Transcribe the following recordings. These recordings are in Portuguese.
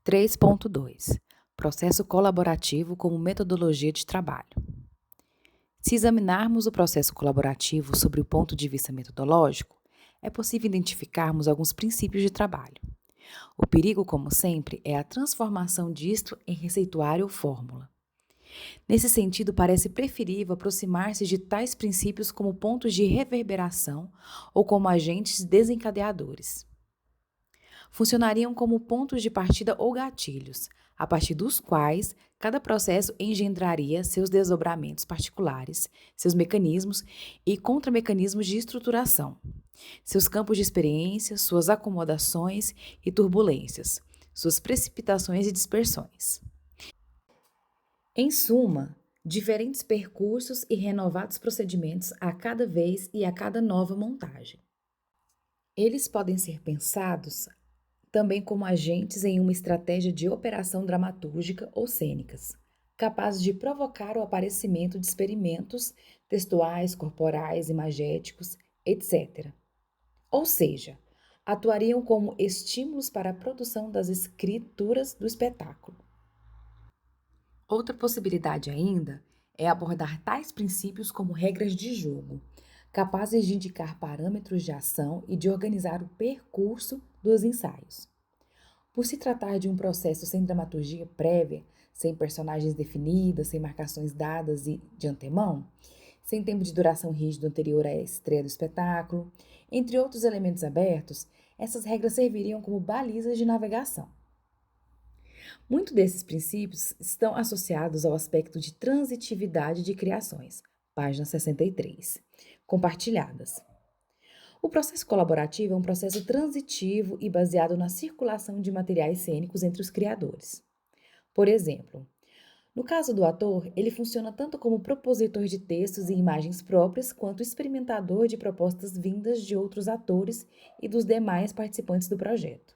3.2 Processo colaborativo como metodologia de trabalho. Se examinarmos o processo colaborativo sob o ponto de vista metodológico, é possível identificarmos alguns princípios de trabalho. O perigo, como sempre, é a transformação disto em receituário ou fórmula. Nesse sentido, parece preferível aproximar-se de tais princípios como pontos de reverberação ou como agentes desencadeadores. Funcionariam como pontos de partida ou gatilhos, a partir dos quais cada processo engendraria seus desdobramentos particulares, seus mecanismos e contramecanismos de estruturação, seus campos de experiência, suas acomodações e turbulências, suas precipitações e dispersões. Em suma, diferentes percursos e renovados procedimentos a cada vez e a cada nova montagem. Eles podem ser pensados também como agentes em uma estratégia de operação dramatúrgica ou cênicas, capazes de provocar o aparecimento de experimentos textuais, corporais, imagéticos, etc. Ou seja, atuariam como estímulos para a produção das escrituras do espetáculo. Outra possibilidade ainda é abordar tais princípios como regras de jogo, capazes de indicar parâmetros de ação e de organizar o percurso dos ensaios. Por se tratar de um processo sem dramaturgia prévia, sem personagens definidas, sem marcações dadas e de antemão, sem tempo de duração rígido anterior à estreia do espetáculo, entre outros elementos abertos, essas regras serviriam como balizas de navegação. Muitos desses princípios estão associados ao aspecto de transitividade de criações, página 63, compartilhadas. O processo colaborativo é um processo transitivo e baseado na circulação de materiais cênicos entre os criadores. Por exemplo, no caso do ator, ele funciona tanto como propositor de textos e imagens próprias, quanto experimentador de propostas vindas de outros atores e dos demais participantes do projeto.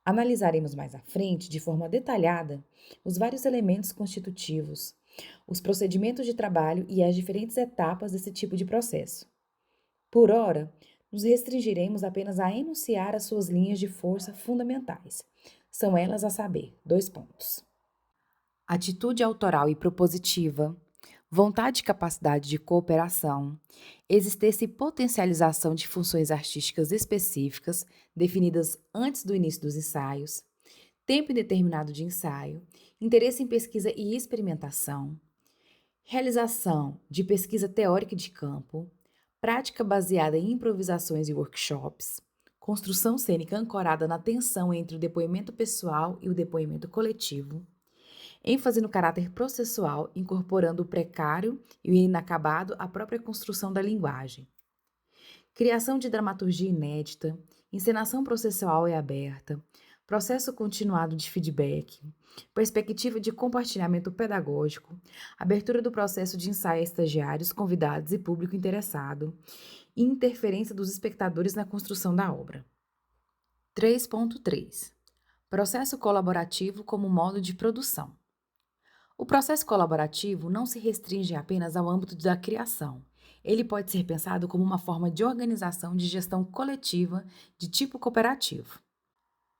Analisaremos mais à frente, de forma detalhada, os vários elementos constitutivos, os procedimentos de trabalho e as diferentes etapas desse tipo de processo. Por ora, nos restringiremos apenas a enunciar as suas linhas de força fundamentais. São elas a saber, 2 pontos. Atitude autoral e propositiva, vontade e capacidade de cooperação, existência e potencialização de funções artísticas específicas, definidas antes do início dos ensaios, tempo indeterminado de ensaio, interesse em pesquisa e experimentação, realização de pesquisa teórica de campo, prática baseada em improvisações e workshops, construção cênica ancorada na tensão entre o depoimento pessoal e o depoimento coletivo, ênfase no caráter processual, incorporando o precário e o inacabado à própria construção da linguagem. Criação de dramaturgia inédita, encenação processual e aberta, processo continuado de feedback, perspectiva de compartilhamento pedagógico, abertura do processo de ensaio a estagiários, convidados e público interessado, e interferência dos espectadores na construção da obra. 3.3 Processo colaborativo como modo de produção. O processo colaborativo não se restringe apenas ao âmbito da criação. Ele pode ser pensado como uma forma de organização de gestão coletiva de tipo cooperativo.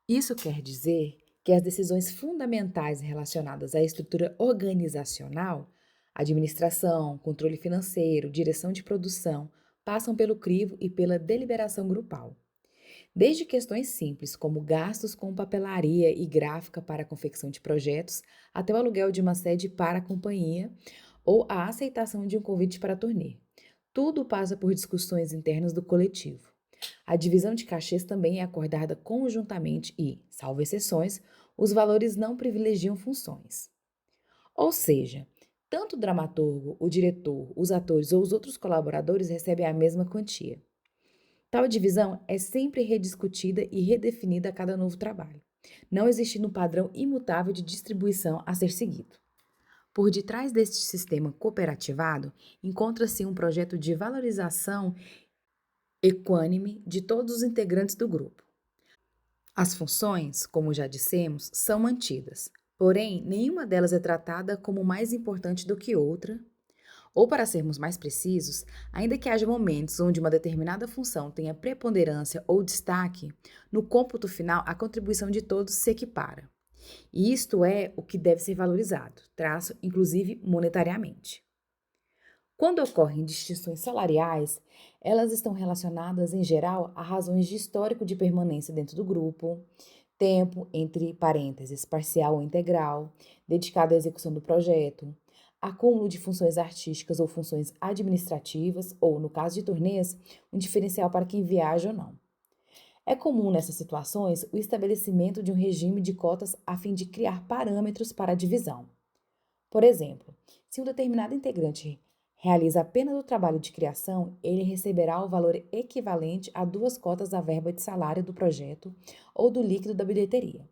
Isso quer dizer que as decisões fundamentais relacionadas à estrutura organizacional, administração, controle financeiro, direção de produção, passam pelo crivo e pela deliberação grupal. Desde questões simples, como gastos com papelaria e gráfica para a confecção de projetos, até o aluguel de uma sede para a companhia ou a aceitação de um convite para a turnê. Tudo passa por discussões internas do coletivo. A divisão de cachês também é acordada conjuntamente e, salvo exceções, os valores não privilegiam funções. Ou seja, tanto o dramaturgo, o diretor, os atores ou os outros colaboradores recebem a mesma quantia. Tal divisão é sempre rediscutida e redefinida a cada novo trabalho, não existindo um padrão imutável de distribuição a ser seguido. Por detrás deste sistema cooperativado, encontra-se um projeto de valorização equânime de todos os integrantes do grupo. As funções, como já dissemos, são mantidas, porém, nenhuma delas é tratada como mais importante do que outra, Ou, para sermos mais precisos, ainda que haja momentos onde uma determinada função tenha preponderância ou destaque, no cômputo final a contribuição de todos se equipara. E isto é o que deve ser valorizado, inclusive monetariamente. Quando ocorrem distinções salariais, elas estão relacionadas, em geral, a razões de histórico de permanência dentro do grupo, tempo, entre parênteses, parcial ou integral, dedicado à execução do projeto, acúmulo de funções artísticas ou funções administrativas, ou, no caso de turnês, um diferencial para quem viaja ou não. É comum nessas situações o estabelecimento de um regime de cotas a fim de criar parâmetros para a divisão. Por exemplo, se um determinado integrante realiza apenas o trabalho de criação, ele receberá o valor equivalente a 2 cotas da verba de salário do projeto ou do líquido da bilheteria.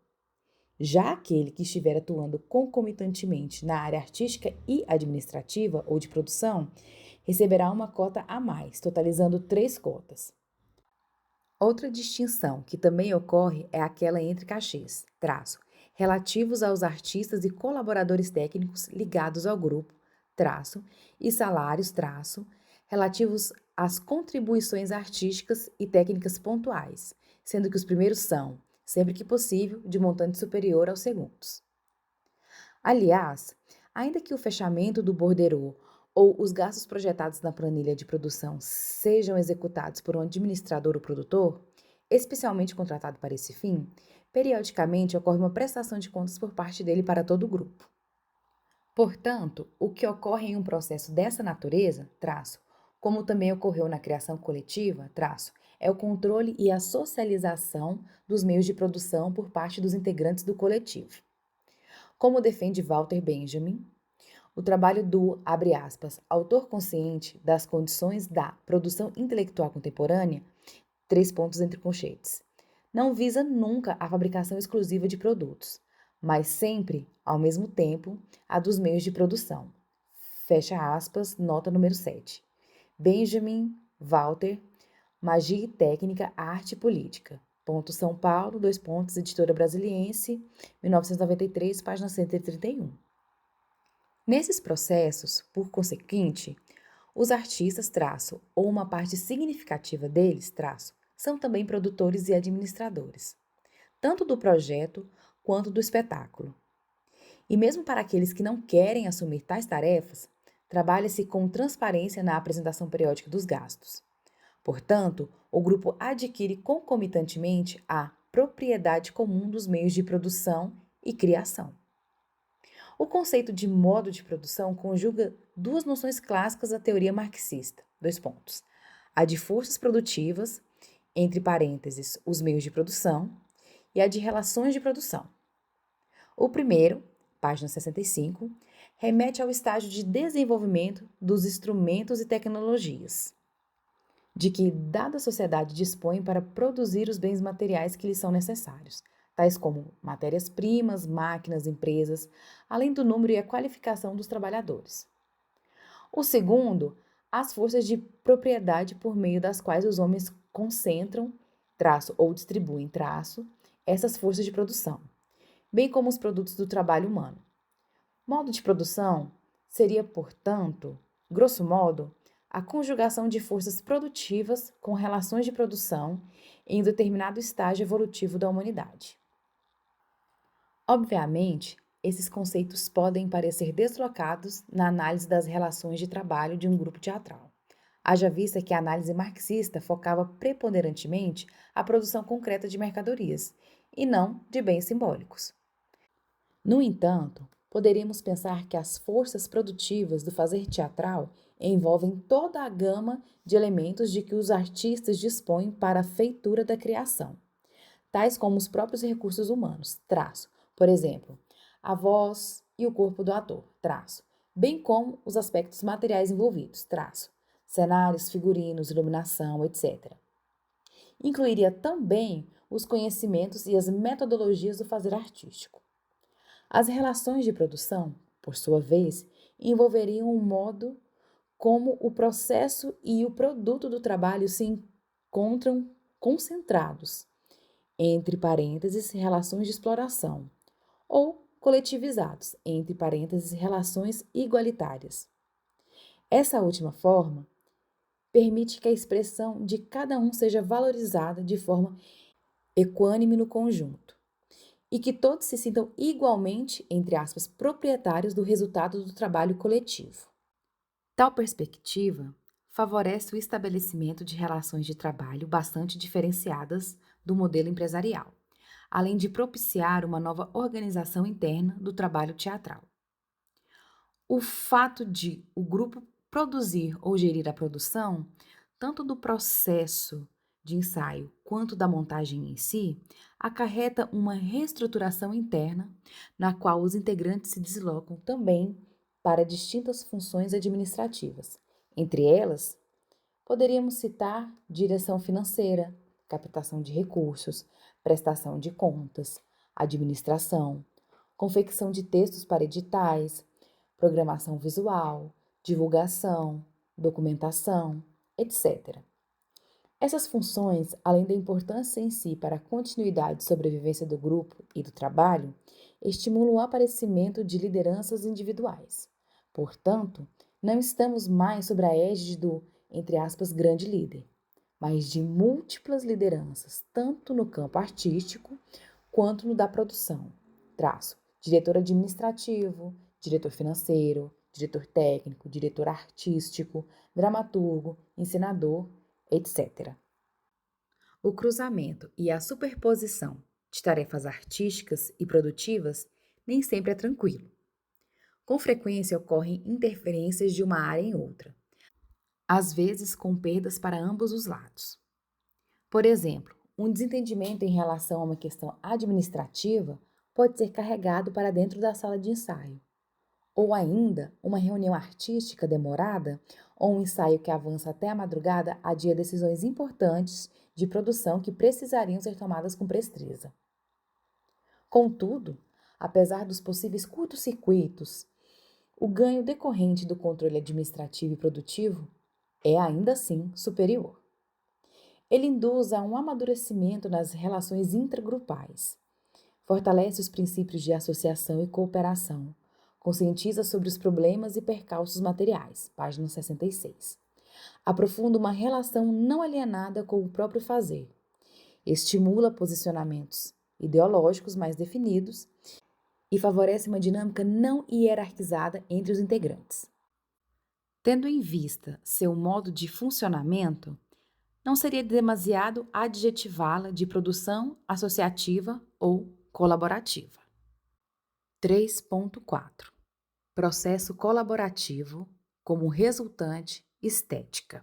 Já aquele que estiver atuando concomitantemente na área artística e administrativa ou de produção, receberá uma cota a mais, totalizando 3 cotas. Outra distinção que também ocorre é aquela entre cachês, relativos aos artistas e colaboradores técnicos ligados ao grupo, e salários, relativos às contribuições artísticas e técnicas pontuais, sendo que os primeiros são, sempre que possível, de montante superior aos segundos. Aliás, ainda que o fechamento do borderô ou os gastos projetados na planilha de produção sejam executados por um administrador ou produtor, especialmente contratado para esse fim, periodicamente ocorre uma prestação de contas por parte dele para todo o grupo. Portanto, o que ocorre em um processo dessa natureza, como também ocorreu na criação coletiva, é o controle e a socialização dos meios de produção por parte dos integrantes do coletivo. Como defende Walter Benjamin, o trabalho do, abre aspas, autor consciente das condições da produção intelectual contemporânea, 3 pontos entre colchetes, não visa nunca a fabricação exclusiva de produtos, mas sempre, ao mesmo tempo, a dos meios de produção. Fecha aspas, nota número 7. Benjamin, Walter, Magia e Técnica, Arte e Política. Ponto São Paulo, 2 pontos, Editora Brasiliense, 1993, página 131. Nesses processos, por conseguinte, os artistas, ou uma parte significativa deles, são também produtores e administradores, tanto do projeto quanto do espetáculo. E mesmo para aqueles que não querem assumir tais tarefas, trabalha-se com transparência na apresentação periódica dos gastos. Portanto, o grupo adquire concomitantemente a propriedade comum dos meios de produção e criação. O conceito de modo de produção conjuga 2 noções clássicas da teoria marxista, 2 pontos. A de forças produtivas, entre parênteses, os meios de produção, e a de relações de produção. O primeiro, página 65, remete ao estágio de desenvolvimento dos instrumentos e tecnologias, de que dada sociedade dispõe para produzir os bens materiais que lhes são necessários, tais como matérias-primas, máquinas, empresas, além do número e a qualificação dos trabalhadores. O segundo, as forças de propriedade por meio das quais os homens concentram, ou distribuem, essas forças de produção, bem como os produtos do trabalho humano. Modo de produção seria, portanto, grosso modo, a conjugação de forças produtivas com relações de produção em um determinado estágio evolutivo da humanidade. Obviamente, esses conceitos podem parecer deslocados na análise das relações de trabalho de um grupo teatral. Haja vista que a análise marxista focava preponderantemente a produção concreta de mercadorias, e não de bens simbólicos. No entanto, poderíamos pensar que as forças produtivas do fazer teatral envolvem toda a gama de elementos de que os artistas dispõem para a feitura da criação, tais como os próprios recursos humanos, por exemplo, a voz e o corpo do ator, bem como os aspectos materiais envolvidos, cenários, figurinos, iluminação, etc. Incluiria também os conhecimentos e as metodologias do fazer artístico. As relações de produção, por sua vez, envolveriam o modo como o processo e o produto do trabalho se encontram concentrados, entre parênteses, relações de exploração, ou coletivizados, entre parênteses, relações igualitárias. Essa última forma permite que a expressão de cada um seja valorizada de forma equânime no conjunto e que todos se sintam igualmente, entre aspas, proprietários do resultado do trabalho coletivo. Tal perspectiva favorece o estabelecimento de relações de trabalho bastante diferenciadas do modelo empresarial, além de propiciar uma nova organização interna do trabalho teatral. O fato de o grupo produzir ou gerir a produção, tanto do processo de ensaio quanto da montagem em si, acarreta uma reestruturação interna, na qual os integrantes se deslocam também para distintas funções administrativas. Entre elas, poderíamos citar direção financeira, captação de recursos, prestação de contas, administração, confecção de textos para editais, programação visual, divulgação, documentação, etc. Essas funções, além da importância em si para a continuidade e sobrevivência do grupo e do trabalho, estimulam o aparecimento de lideranças individuais. Portanto, não estamos mais sob a égide do, entre aspas, grande líder, mas de múltiplas lideranças, tanto no campo artístico quanto no da produção. Diretor administrativo, diretor financeiro, diretor técnico, diretor artístico, dramaturgo, encenador, etc. O cruzamento e a superposição de tarefas artísticas e produtivas nem sempre é tranquilo. Com frequência ocorrem interferências de uma área em outra, às vezes com perdas para ambos os lados. Por exemplo, um desentendimento em relação a uma questão administrativa pode ser carregado para dentro da sala de ensaio, ou ainda uma reunião artística demorada ou um ensaio que avança até a madrugada adia decisões importantes de produção que precisariam ser tomadas com presteza. Contudo, apesar dos possíveis curtos-circuitos, o ganho decorrente do controle administrativo e produtivo é ainda assim superior. Ele induz a um amadurecimento nas relações intragrupais, fortalece os princípios de associação e cooperação, conscientiza sobre os problemas e percalços materiais, página 66. Aprofunda uma relação não alienada com o próprio fazer, estimula posicionamentos ideológicos mais definidos e favorece uma dinâmica não hierarquizada entre os integrantes. Tendo em vista seu modo de funcionamento, não seria demasiado adjetivá-la de produção associativa ou colaborativa. 3.4 Processo colaborativo como resultante estética.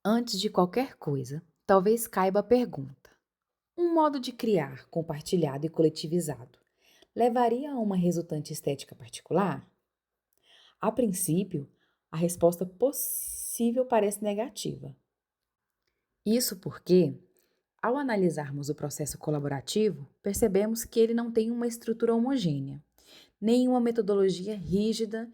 Antes de qualquer coisa, talvez caiba a pergunta: um modo de criar compartilhado e coletivizado levaria a uma resultante estética particular? A princípio, a resposta possível parece negativa. Isso porque, ao analisarmos o processo colaborativo, percebemos que ele não tem uma estrutura homogênea, nem uma metodologia rígida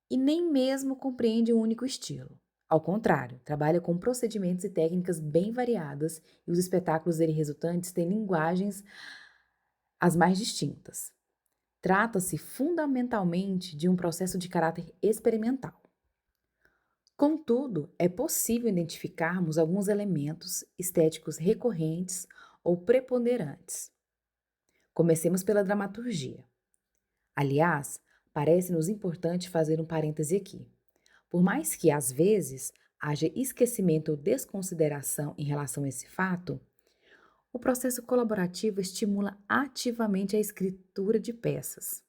e nem mesmo compreende um único estilo. Ao contrário, trabalha com procedimentos e técnicas bem variadas e os espetáculos dele resultantes têm linguagens as mais distintas. Trata-se fundamentalmente de um processo de caráter experimental. Contudo, é possível identificarmos alguns elementos estéticos recorrentes ou preponderantes. Comecemos pela dramaturgia. Aliás, parece-nos importante fazer um parêntese aqui. Por mais que, às vezes, haja esquecimento ou desconsideração em relação a esse fato, o processo colaborativo estimula ativamente a escritura de peças.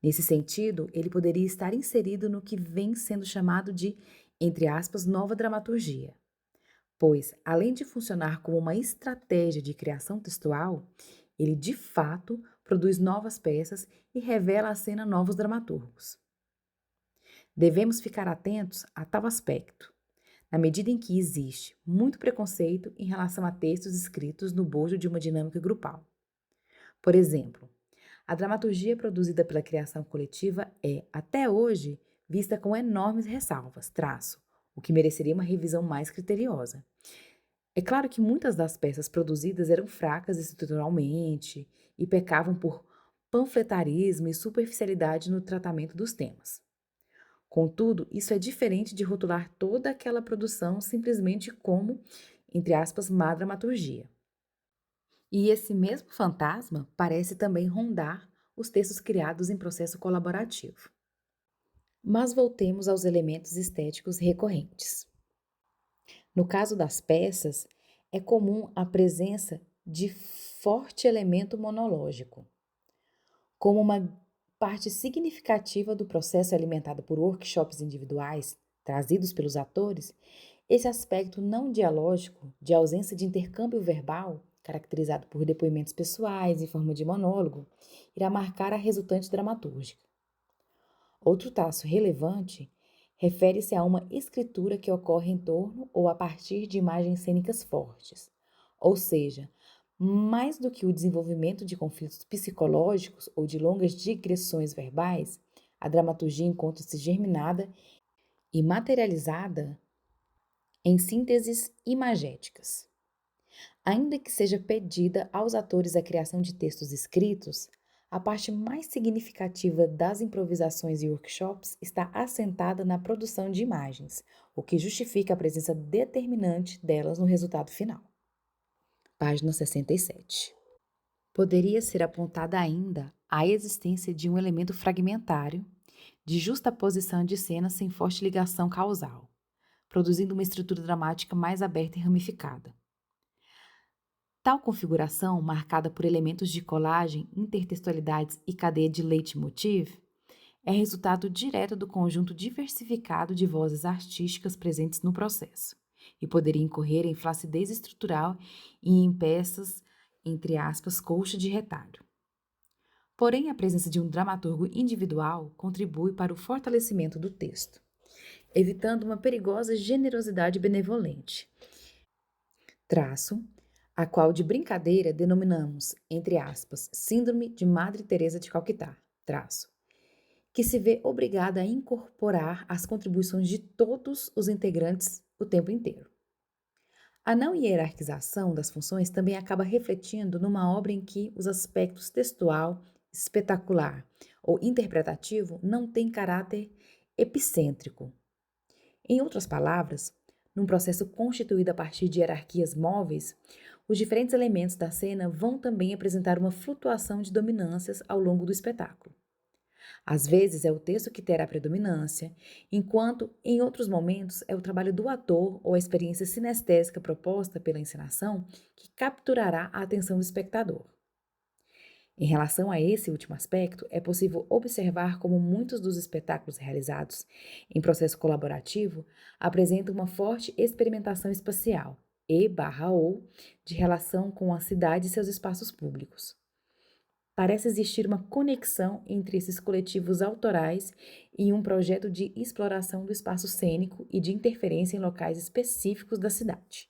Nesse sentido, ele poderia estar inserido no que vem sendo chamado de, entre aspas, nova dramaturgia, pois, além de funcionar como uma estratégia de criação textual, ele de fato produz novas peças e revela à cena novos dramaturgos. Devemos ficar atentos a tal aspecto, na medida em que existe muito preconceito em relação a textos escritos no bojo de uma dinâmica grupal. Por exemplo, a dramaturgia produzida pela criação coletiva é, até hoje, vista com enormes ressalvas, o que mereceria uma revisão mais criteriosa. É claro que muitas das peças produzidas eram fracas estruturalmente e pecavam por panfletarismo e superficialidade no tratamento dos temas. Contudo, isso é diferente de rotular toda aquela produção simplesmente como, entre aspas, má dramaturgia. E esse mesmo fantasma parece também rondar os textos criados em processo colaborativo. Mas voltemos aos elementos estéticos recorrentes. No caso das peças, é comum a presença de forte elemento monológico. Como uma parte significativa do processo alimentado por workshops individuais trazidos pelos atores, esse aspecto não dialógico, de ausência de intercâmbio verbal, caracterizado por depoimentos pessoais em forma de monólogo, irá marcar a resultante dramatúrgica. Outro traço relevante refere-se a uma escritura que ocorre em torno ou a partir de imagens cênicas fortes, ou seja, mais do que o desenvolvimento de conflitos psicológicos ou de longas digressões verbais, a dramaturgia encontra-se germinada e materializada em sínteses imagéticas. Ainda que seja pedida aos atores a criação de textos escritos, a parte mais significativa das improvisações e workshops está assentada na produção de imagens, o que justifica a presença determinante delas no resultado final. Página 67. Poderia ser apontada ainda a existência de um elemento fragmentário, de justaposição de cenas sem forte ligação causal, produzindo uma estrutura dramática mais aberta e ramificada. Tal configuração, marcada por elementos de colagem, intertextualidades e cadeia de leitmotiv, é resultado direto do conjunto diversificado de vozes artísticas presentes no processo, e poderia incorrer em flacidez estrutural e em peças, entre aspas, colcha de retalho. Porém, a presença de um dramaturgo individual contribui para o fortalecimento do texto, evitando uma perigosa generosidade benevolente. Traço a qual de brincadeira denominamos, entre aspas, Síndrome de Madre Teresa de Calcutá, traço, que se vê obrigada a incorporar as contribuições de todos os integrantes o tempo inteiro. A não hierarquização das funções também acaba refletindo numa obra em que os aspectos textual, espetacular ou interpretativo não têm caráter epicêntrico. Em outras palavras, num processo constituído a partir de hierarquias móveis, os diferentes elementos da cena vão também apresentar uma flutuação de dominâncias ao longo do espetáculo. Às vezes é o texto que terá predominância, enquanto em outros momentos é o trabalho do ator ou a experiência sinestésica proposta pela encenação que capturará a atenção do espectador. Em relação a esse último aspecto, é possível observar como muitos dos espetáculos realizados em processo colaborativo apresentam uma forte experimentação espacial e/ou de relação com a cidade e seus espaços públicos. Parece existir uma conexão entre esses coletivos autorais e um projeto de exploração do espaço cênico e de interferência em locais específicos da cidade.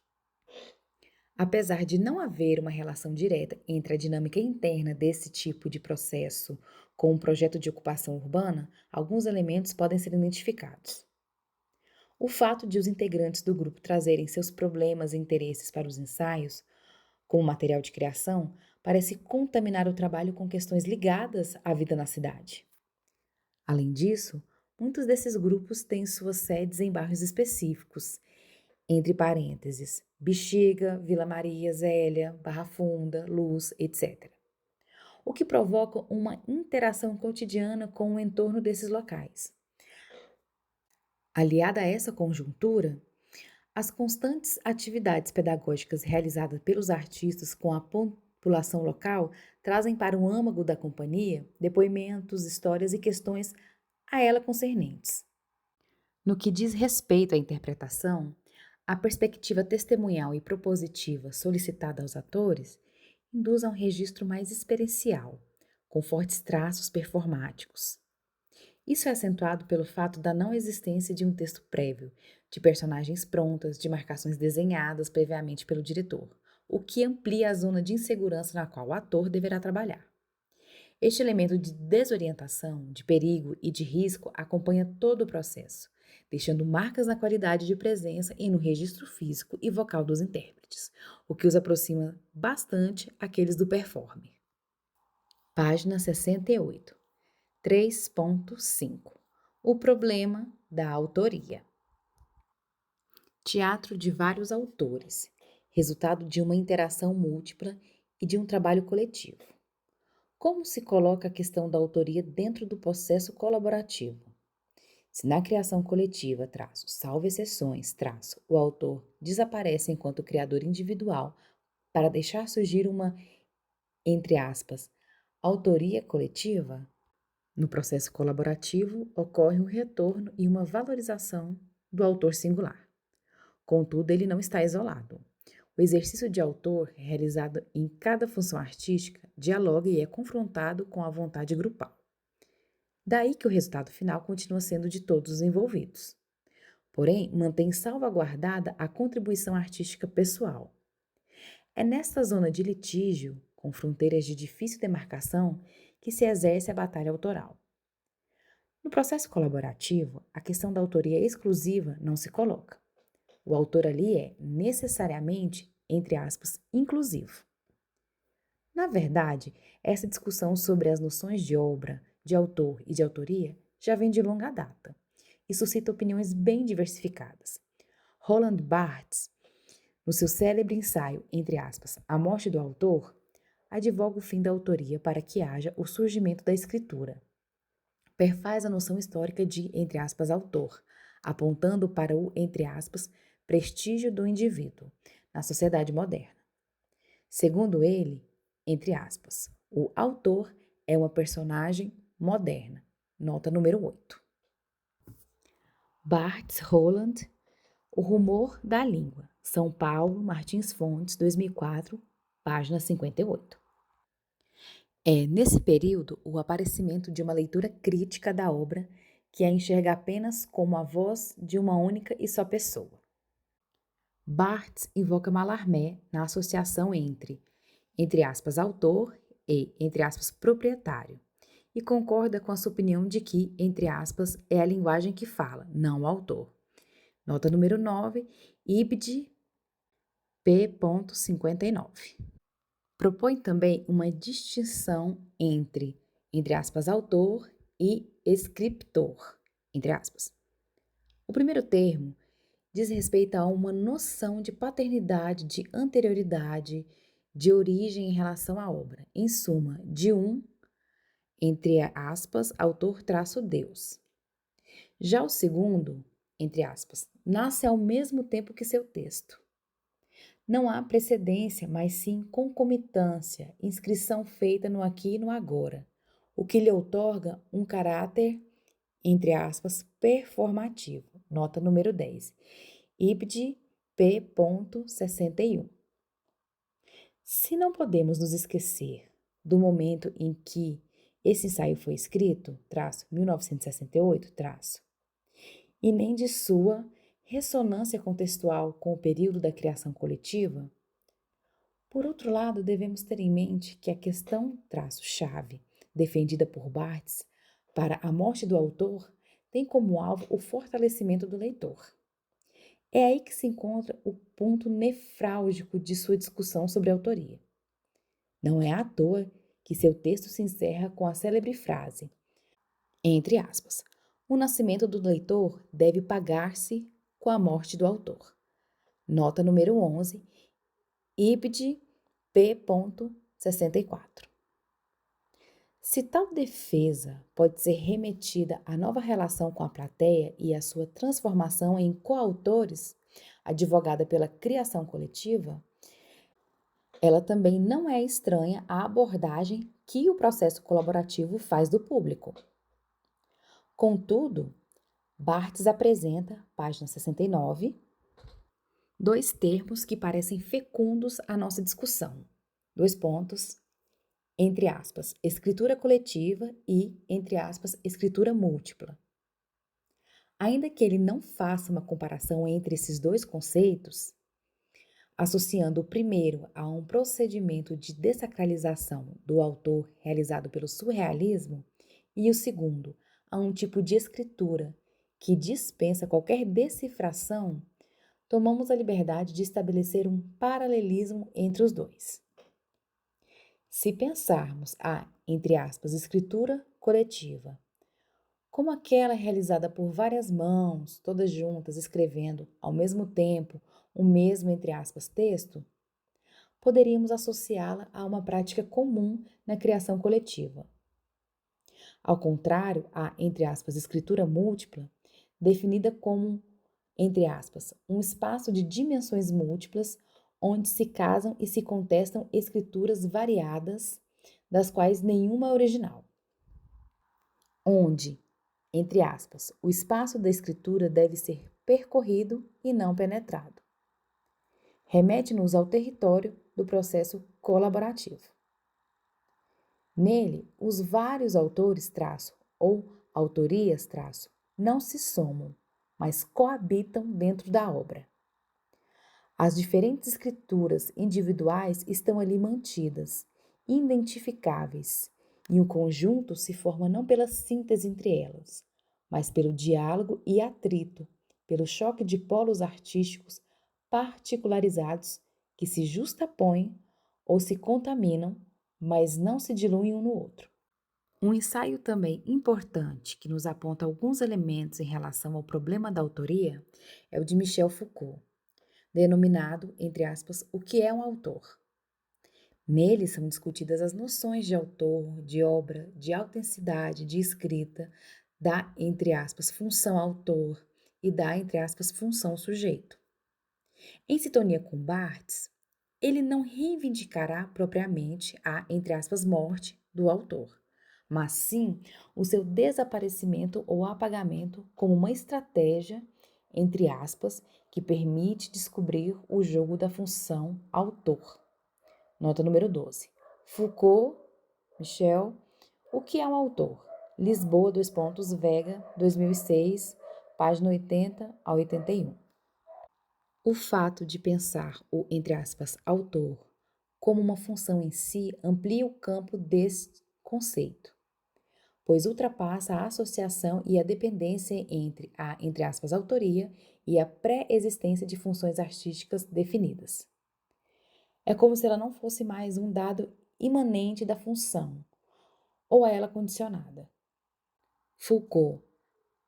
Apesar de não haver uma relação direta entre a dinâmica interna desse tipo de processo com o projeto de ocupação urbana, alguns elementos podem ser identificados. O fato de os integrantes do grupo trazerem seus problemas e interesses para os ensaios, como material de criação, parece contaminar o trabalho com questões ligadas à vida na cidade. Além disso, muitos desses grupos têm suas sedes em bairros específicos, entre parênteses, Bexiga, Vila Maria, Zélia, Barra Funda, Luz, etc. O que provoca uma interação cotidiana com o entorno desses locais. Aliada a essa conjuntura, as constantes atividades pedagógicas realizadas pelos artistas com a população local trazem para o âmago da companhia depoimentos, histórias e questões a ela concernentes. No que diz respeito à interpretação, a perspectiva testemunhal e propositiva solicitada aos atores induz a um registro mais experiencial, com fortes traços performáticos. Isso é acentuado pelo fato da não existência de um texto prévio, de personagens prontas, de marcações desenhadas previamente pelo diretor, o que amplia a zona de insegurança na qual o ator deverá trabalhar. Este elemento de desorientação, de perigo e de risco acompanha todo o processo, deixando marcas na qualidade de presença e no registro físico e vocal dos intérpretes, o que os aproxima bastante àqueles do performer. Página 68. 3.5. O problema da autoria. Teatro de vários autores, resultado de uma interação múltipla e de um trabalho coletivo. Como se coloca a questão da autoria dentro do processo colaborativo? Se na criação coletiva, salvo exceções, o autor desaparece enquanto criador individual para deixar surgir uma, entre aspas, autoria coletiva, no processo colaborativo ocorre um retorno e uma valorização do autor singular. Contudo, ele não está isolado. O exercício de autor, realizado em cada função artística, dialoga e é confrontado com a vontade grupal. Daí que o resultado final continua sendo de todos os envolvidos. Porém, mantém salvaguardada a contribuição artística pessoal. É nesta zona de litígio, com fronteiras de difícil demarcação, que se exerce a batalha autoral. No processo colaborativo, a questão da autoria exclusiva não se coloca. O autor ali é, necessariamente, entre aspas, inclusivo. Na verdade, essa discussão sobre as noções de obra, de autor e de autoria já vem de longa data e suscita opiniões bem diversificadas. Roland Barthes, no seu célebre ensaio, entre aspas, A Morte do Autor, advoga o fim da autoria para que haja o surgimento da escritura. Perfaz a noção histórica de, entre aspas, autor, apontando para o, entre aspas, prestígio do indivíduo na sociedade moderna. Segundo ele, entre aspas, o autor é uma personagem moderna. Nota número 8. Barthes, Roland, O Rumor da Língua. São Paulo, Martins Fontes, 2004, página 58. É, nesse período, o aparecimento de uma leitura crítica da obra que a enxerga apenas como a voz de uma única e só pessoa. Barthes invoca Mallarmé na associação entre aspas, autor e, entre aspas, proprietário, e concorda com a sua opinião de que, entre aspas, é a linguagem que fala, não o autor. Nota número 9, Ibid. p.59. Propõe também uma distinção entre aspas, autor e escritor, entre aspas. O primeiro termo diz respeito a uma noção de paternidade, de anterioridade, de origem em relação à obra. Em suma, de um, entre aspas, autor Deus. Já o segundo, entre aspas, nasce ao mesmo tempo que seu texto. Não há precedência, mas sim concomitância, inscrição feita no aqui e no agora, o que lhe outorga um caráter, entre aspas, performativo. Nota número 10. Ibid. p.61. Se não podemos nos esquecer do momento em que esse ensaio foi escrito, 1968, e nem de sua ressonância contextual com o período da criação coletiva, por outro lado, devemos ter em mente que a questão chave defendida por Barthes para a morte do autor tem como alvo o fortalecimento do leitor. É aí que se encontra o ponto nefrálgico de sua discussão sobre a autoria. Não é à toa que seu texto se encerra com a célebre frase, entre aspas, o nascimento do leitor deve pagar-se com a morte do autor. Nota número 11, Ibid. p.64. Se tal defesa pode ser remetida à nova relação com a plateia e à sua transformação em coautores, advogada pela criação coletiva, ela também não é estranha à abordagem que o processo colaborativo faz do público. Contudo, Barthes apresenta, página 69, dois termos que parecem fecundos à nossa discussão. Dois pontos, entre aspas, escritura coletiva e, entre aspas, escritura múltipla. Ainda que ele não faça uma comparação entre esses dois conceitos, associando o primeiro a um procedimento de dessacralização do autor realizado pelo surrealismo e o segundo a um tipo de escritura que dispensa qualquer decifração, tomamos a liberdade de estabelecer um paralelismo entre os dois. Se pensarmos a, entre aspas, escritura coletiva como aquela realizada por várias mãos, todas juntas, escrevendo ao mesmo tempo o mesmo, entre aspas, texto, poderíamos associá-la a uma prática comum na criação coletiva. Ao contrário, a, entre aspas, escritura múltipla, definida como, entre aspas, um espaço de dimensões múltiplas onde se casam e se contestam escrituras variadas, das quais nenhuma é original. Onde, entre aspas, o espaço da escritura deve ser percorrido e não penetrado. Remete-nos ao território do processo colaborativo. Nele, os vários autores ou autorias não se somam, mas coabitam dentro da obra. As diferentes escrituras individuais estão ali mantidas, identificáveis, e o conjunto se forma não pela síntese entre elas, mas pelo diálogo e atrito, pelo choque de polos artísticos particularizados que se justapõem ou se contaminam, mas não se diluem um no outro. Um ensaio também importante que nos aponta alguns elementos em relação ao problema da autoria é o de Michel Foucault, denominado, entre aspas, o que é um autor. Nele são discutidas as noções de autor, de obra, de autenticidade, de escrita, da, entre aspas, função autor e da, entre aspas, função sujeito. Em sintonia com Barthes, ele não reivindicará propriamente a, entre aspas, morte do autor, mas sim o seu desaparecimento ou apagamento como uma estratégia, entre aspas, que permite descobrir o jogo da função autor. Nota número 12. Foucault, Michel, o que é um autor? Lisboa, Vega, 2006, página 80 a 81. O fato de pensar o, entre aspas, autor como uma função em si amplia o campo deste conceito, pois ultrapassa a associação e a dependência entre a, entre aspas, autoria e a pré-existência de funções artísticas definidas. É como se ela não fosse mais um dado imanente da função, ou a ela condicionada. Foucault,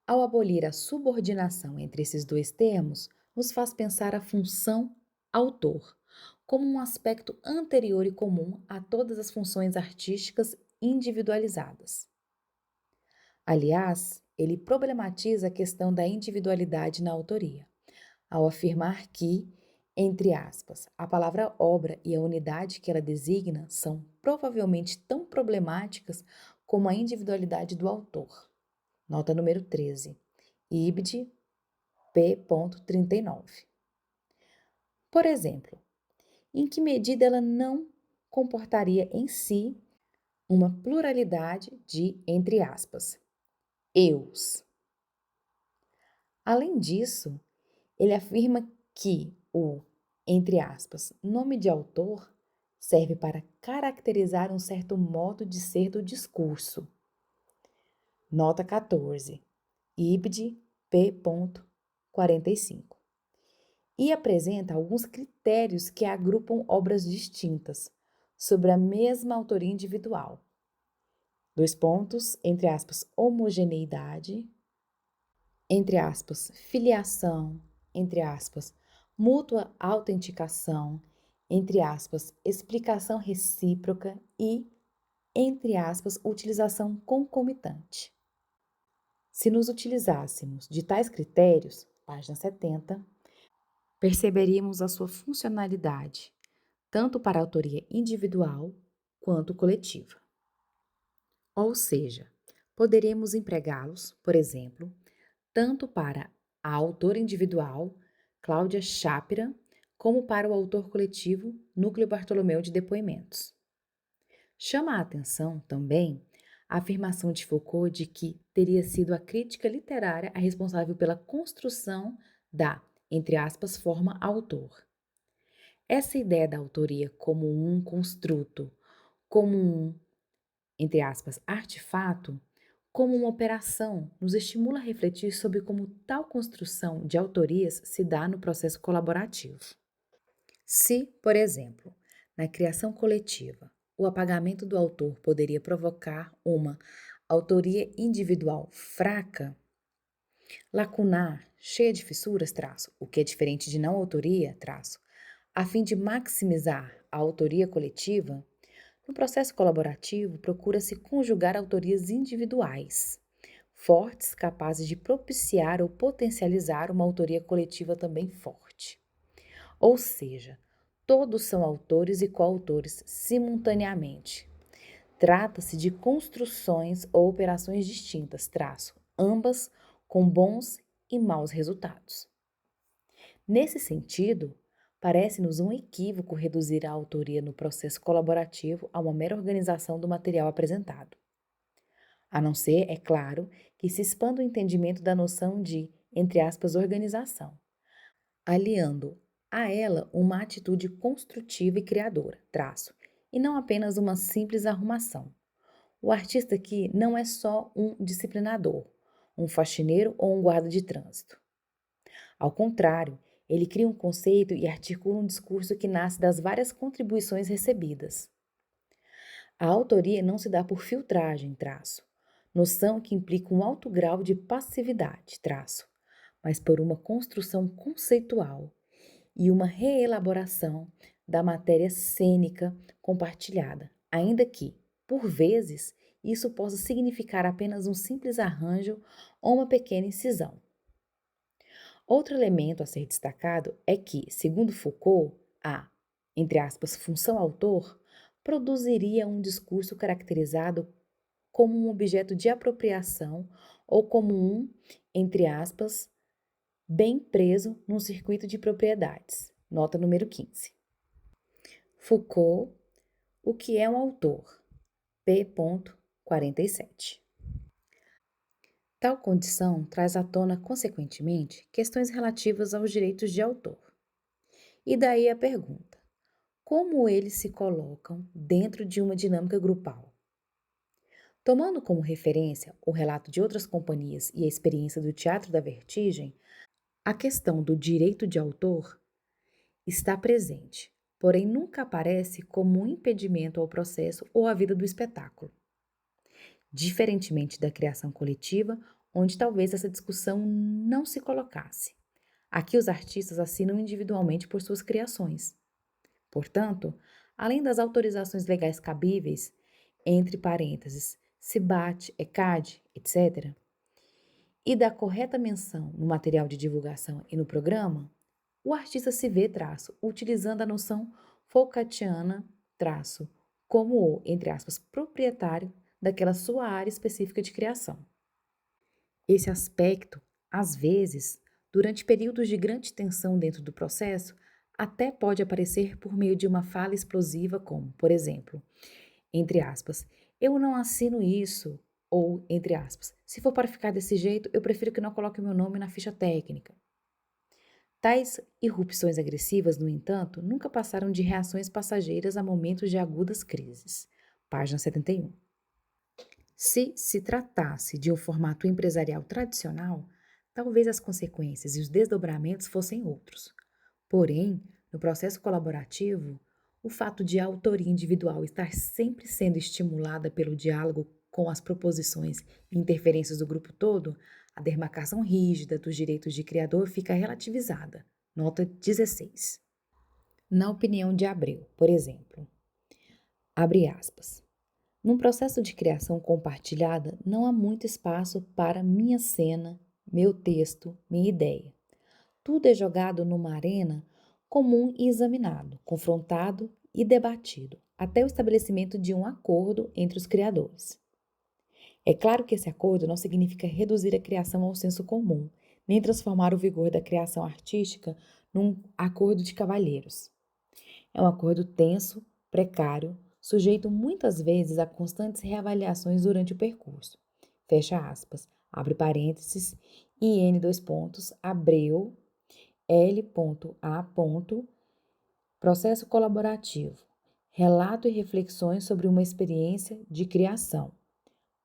ao abolir a subordinação entre esses dois termos, nos faz pensar a função autor como um aspecto anterior e comum a todas as funções artísticas individualizadas. Aliás, ele problematiza a questão da individualidade na autoria, ao afirmar que, entre aspas, a palavra obra e a unidade que ela designa são provavelmente tão problemáticas como a individualidade do autor. Nota número 13. Ibid. P. 39. Por exemplo, em que medida ela não comportaria em si uma pluralidade de, entre aspas, eus. Além disso, ele afirma que o, entre aspas, nome de autor serve para caracterizar um certo modo de ser do discurso. Nota 14. Ibid. P. 45. E apresenta alguns critérios que agrupam obras distintas sobre a mesma autoria individual. Entre aspas, homogeneidade, entre aspas, filiação, entre aspas, mútua autenticação, entre aspas, explicação recíproca e, entre aspas, utilização concomitante. Se nos utilizássemos de tais critérios, página 70, perceberíamos a sua funcionalidade, tanto para a autoria individual quanto coletiva. Ou seja, poderíamos empregá-los, por exemplo, tanto para a autora individual, Cláudia Chápira, como para o autor coletivo, Núcleo Bartolomeu de Depoimentos. Chama a atenção, também, a afirmação de Foucault de que teria sido a crítica literária a responsável pela construção da, entre aspas, forma autor. Essa ideia da autoria como um construto, como um, entre aspas, artefato, como uma operação, nos estimula a refletir sobre como tal construção de autorias se dá no processo colaborativo. Se, por exemplo, na criação coletiva, o apagamento do autor poderia provocar uma Autoria individual fraca, lacunar, cheia de fissuras, traço, o que é diferente de não autoria, traço. A fim de maximizar a autoria coletiva, no processo colaborativo procura-se conjugar autorias individuais, fortes, capazes de propiciar ou potencializar uma autoria coletiva também forte. Ou seja, todos são autores e coautores simultaneamente. Trata-se de construções ou operações distintas, traço, ambas com bons e maus resultados. Nesse sentido, parece-nos um equívoco reduzir a autoria no processo colaborativo a uma mera organização do material apresentado. A não ser, é claro, que se expanda o entendimento da noção de, entre aspas, organização, aliando a ela uma atitude construtiva e criadora, traço, e não apenas uma simples arrumação. O artista aqui não é só um disciplinador, um faxineiro ou um guarda de trânsito. Ao contrário, ele cria um conceito e articula um discurso que nasce das várias contribuições recebidas. A autoria não se dá por filtragem, traço, noção que implica um alto grau de passividade, traço, mas por uma construção conceitual e uma reelaboração da matéria cênica compartilhada, ainda que, por vezes, isso possa significar apenas um simples arranjo ou uma pequena incisão. Outro elemento a ser destacado é que, segundo Foucault, a, entre aspas, função autor produziria um discurso caracterizado como um objeto de apropriação ou como um, entre aspas, bem preso num circuito de propriedades. Nota número 15. Foucault, o que é um autor? P. 47. Tal condição traz à tona, consequentemente, questões relativas aos direitos de autor. E daí a pergunta: como eles se colocam dentro de uma dinâmica grupal? Tomando como referência o relato de outras companhias e a experiência do Teatro da Vertigem, a questão do direito de autor está presente, porém nunca aparece como um impedimento ao processo ou à vida do espetáculo. Diferentemente da criação coletiva, onde talvez essa discussão não se colocasse. Aqui os artistas assinam individualmente por suas criações. Portanto, além das autorizações legais cabíveis, entre parênteses, CIBAT, ECAD, etc., e da correta menção no material de divulgação e no programa, o artista se vê, traço, utilizando a noção Foucaultiana, traço, como o, entre aspas, proprietário daquela sua área específica de criação. Esse aspecto, às vezes, durante períodos de grande tensão dentro do processo, até pode aparecer por meio de uma fala explosiva como, por exemplo, entre aspas, eu não assino isso, ou, entre aspas, se for para ficar desse jeito, eu prefiro que não coloque o meu nome na ficha técnica. Tais irrupções agressivas, no entanto, nunca passaram de reações passageiras a momentos de agudas crises. Página 71. Se se tratasse de um formato empresarial tradicional, talvez as consequências e os desdobramentos fossem outros. Porém, no processo colaborativo, o fato de a autoria individual estar sempre sendo estimulada pelo diálogo com as proposições e interferências do grupo todo, a demarcação rígida dos direitos de criador fica relativizada. Nota 16. Na opinião de Abreu, por exemplo, abre aspas. Num processo de criação compartilhada, não há muito espaço para minha cena, meu texto, minha ideia. Tudo é jogado numa arena comum e examinado, confrontado e debatido, até o estabelecimento de um acordo entre os criadores. É claro que esse acordo não significa reduzir a criação ao senso comum, nem transformar o vigor da criação artística num acordo de cavalheiros. É um acordo tenso, precário, sujeito muitas vezes a constantes reavaliações durante o percurso. Fecha aspas, abre parênteses, IN dois pontos, Abreu, L.A. Processo colaborativo. Relato e reflexões sobre uma experiência de criação.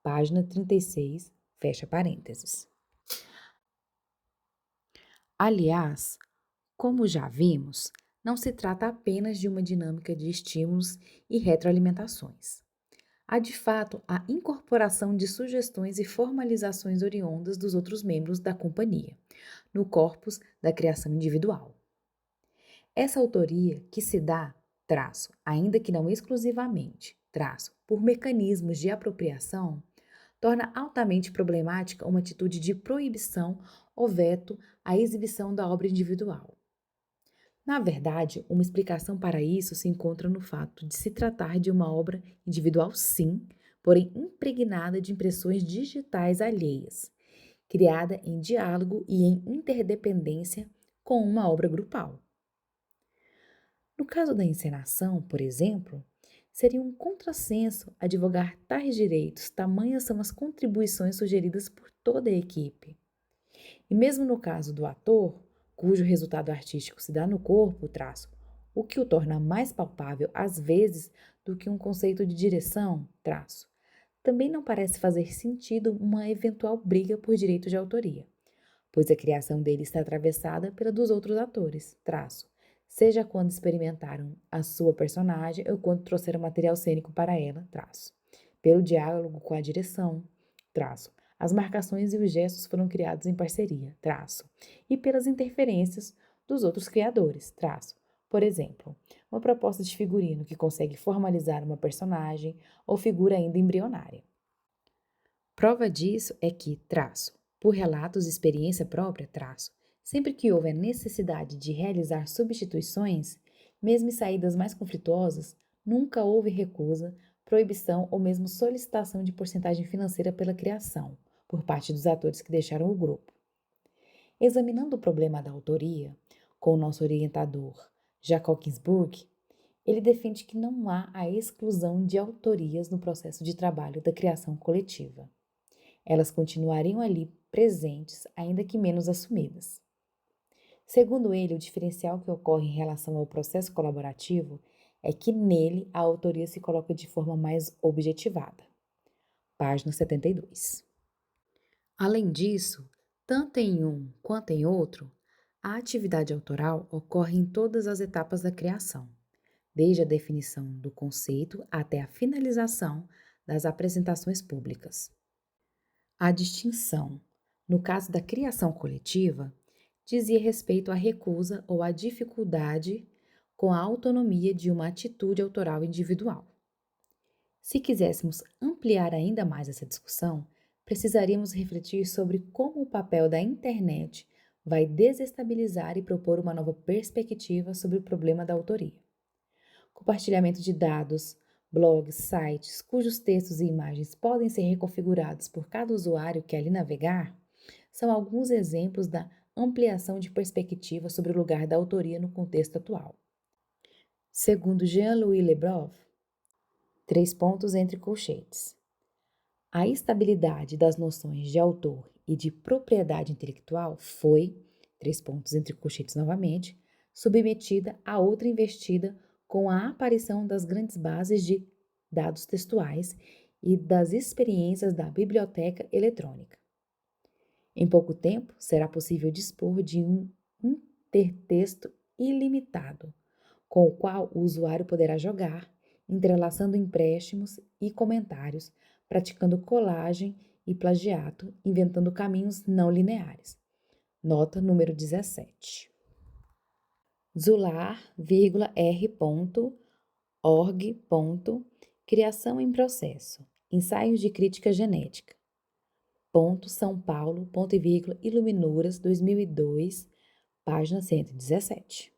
Página 36, fecha parênteses. Aliás, como já vimos, não se trata apenas de uma dinâmica de estímulos e retroalimentações. há de fato a incorporação de sugestões e formalizações oriundas dos outros membros da companhia, no corpus da criação individual. Essa autoria que se dá, ainda que não exclusivamente, por mecanismos de apropriação, torna altamente problemática uma atitude de proibição ou veto à exibição da obra individual. Na verdade, uma explicação para isso se encontra no fato de se tratar de uma obra individual, sim, porém impregnada de impressões digitais alheias, criada em diálogo e em interdependência com uma obra grupal. No caso da encenação, por exemplo, seria um contrassenso advogar tais direitos, tamanhas são as contribuições sugeridas por toda a equipe. E mesmo no caso do ator, cujo resultado artístico se dá no corpo, o que o torna mais palpável às vezes do que um conceito de direção, também não parece fazer sentido uma eventual briga por direito de autoria, pois a criação dele está atravessada pela dos outros atores, seja quando experimentaram a sua personagem ou quando trouxeram material cênico para ela, pelo diálogo com a direção, as marcações e os gestos foram criados em parceria, e pelas interferências dos outros criadores, por exemplo, uma proposta de figurino que consegue formalizar uma personagem ou figura ainda embrionária. Prova disso é que, por relatos e experiência própria, sempre que houve a necessidade de realizar substituições, mesmo em saídas mais conflituosas, nunca houve recusa, proibição ou mesmo solicitação de porcentagem financeira pela criação, por parte dos atores que deixaram o grupo. Examinando o problema da autoria, com o nosso orientador, Jacob Ginsburg, ele defende que não há a exclusão de autorias no processo de trabalho da criação coletiva. Elas continuariam ali presentes, ainda que menos assumidas. Segundo ele, o diferencial que ocorre em relação ao processo colaborativo é que nele a autoria se coloca de forma mais objetivada. Página 72. Além disso, tanto em um quanto em outro, a atividade autoral ocorre em todas as etapas da criação, desde a definição do conceito até a finalização das apresentações públicas. A distinção, no caso da criação coletiva, dizia respeito à recusa ou à dificuldade com a autonomia de uma atitude autoral individual. Se quiséssemos ampliar ainda mais essa discussão, precisaríamos refletir sobre como o papel da internet vai desestabilizar e propor uma nova perspectiva sobre o problema da autoria. Compartilhamento de dados, blogs, sites, cujos textos e imagens podem ser reconfigurados por cada usuário que ali navegar, são alguns exemplos da ampliação de perspectiva sobre o lugar da autoria no contexto atual. Segundo Jean-Louis Lebroff, entre colchetes. A estabilidade das noções de autor e de propriedade intelectual foi, entre colchetes novamente, submetida a outra investida com a aparição das grandes bases de dados textuais e das experiências da biblioteca eletrônica. Em pouco tempo, será possível dispor de um intertexto ilimitado, com o qual o usuário poderá jogar, entrelaçando empréstimos e comentários, praticando colagem e plagiato, inventando caminhos não lineares. Nota número 17. Zular,R.org. Criação em processo. Ensaios de crítica genética. São Paulo, Iluminuras, 2002, página 117.